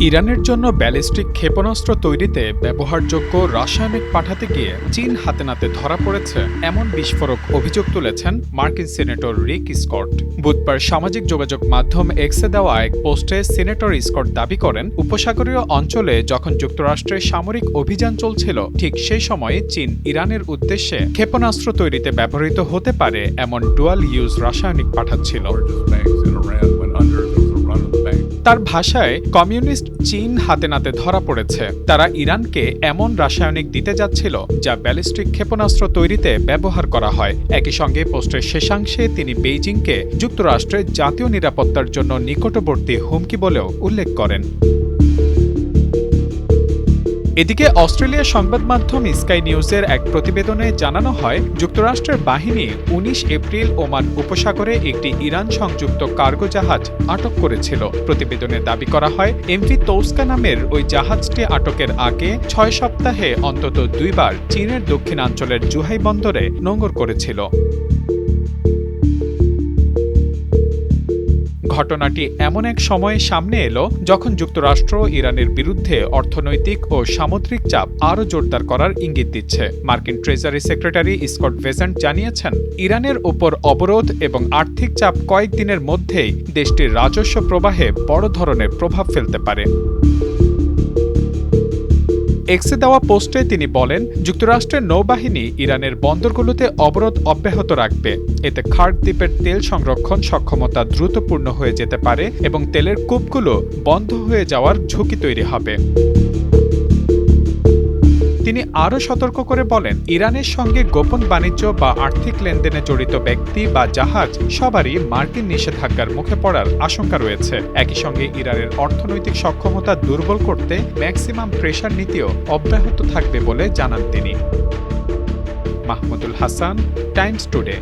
ইরানের জন্য ব্যালিস্টিক ক্ষেপণাস্ত্র তৈরিতে ব্যবহারযোগ্য রাসায়নিক পাঠাতে গিয়ে চীন হাতে নাতে ধরা পড়েছে এমন বিস্ফোরক অভিযোগ তুলেছেন মার্কিন সিনেটর রিক স্কট। বুধবার সামাজিক যোগাযোগ মাধ্যম এক্সে দেওয়া এক পোস্টে সিনেটর স্কট দাবি করেন, উপসাগরীয় অঞ্চলে যখন যুক্তরাষ্ট্রের সামরিক অভিযান চলছিল ঠিক সেই সময়ে চীন ইরানের উদ্দেশ্যে ক্ষেপণাস্ত্র তৈরিতে ব্যবহৃত হতে পারে এমন ডুয়াল ইউজ রাসায়নিক পাঠাচ্ছিল। তার ভাষায়, কমিউনিস্ট চীন হাতে নাতে ধরা পড়েছে। তারা ইরানকে এমন রাসায়নিক দিতে যাচ্ছিল যা ব্যালিস্টিক ক্ষেপণাস্ত্র তৈরিতে ব্যবহার করা হয়। একই সঙ্গে পোস্টের শেষাংশে তিনি বেইজিংকে যুক্তরাষ্ট্রের জাতীয় নিরাপত্তার জন্য নিকটবর্তী হুমকি বলেও উল্লেখ করেন। এদিকে অস্ট্রেলিয়ার সংবাদ মাধ্যম স্কাই নিউজের এক প্রতিবেদনে জানানো হয়, যুক্তরাষ্ট্রের বাহিনী ১৯ এপ্রিল ওমান উপসাগরে একটি ইরান সংযুক্ত কার্গো জাহাজ আটক করেছিল। প্রতিবেদনে দাবি করা হয়, এমভি তৌস্কা নামের ওই জাহাজটি আটকের আগে ৬ সপ্তাহে অন্তত ২ বার চীনের দক্ষিণাঞ্চলের জুহাই বন্দরে নোঙর করেছিল। ঘটনাটি এমন এক সময়ে সামনে এলো যখন যুক্তরাষ্ট্র ইরানের বিরুদ্ধে অর্থনৈতিক ও সামুদ্রিক চাপ আরও জোরদার করার ইঙ্গিত দিচ্ছে। মার্কিন ট্রেজারি সেক্রেটারি স্কট বেসেন্ট জানিয়েছেন, ইরানের ওপর অবরোধ এবং আর্থিক চাপ কয়েকদিনের মধ্যেই দেশটির রাজস্ব প্রবাহে বড় ধরনের প্রভাব ফেলতে পারে। এক্সে দেওয়া পোস্টে তিনি বলেন, যুক্তরাষ্ট্রের নৌবাহিনী ইরানের বন্দরগুলোতে অবরোধ অব্যাহত রাখবে। এতে খার্ক দ্বীপের তেল সংরক্ষণ সক্ষমতা দ্রুতপূর্ণ হয়ে যেতে পারে এবং তেলের কূপগুলো বন্ধ হয়ে যাওয়ার ঝুঁকি তৈরি হবে। তিনি আরও সতর্ক করে বলেন, ইরানের সঙ্গে গোপন বাণিজ্য বা আর্থিক লেনদেনে জড়িত ব্যক্তি বা জাহাজ সবারই মার্কিন নিষেধাজ্ঞার মুখে পড়ার আশঙ্কা রয়েছে। একই সঙ্গে ইরানের অর্থনৈতিক সক্ষমতা দুর্বল করতে ম্যাক্সিমাম প্রেশার নীতিও অব্যাহত থাকবে বলে জানান তিনি। Mahmudul Hasan, Times today.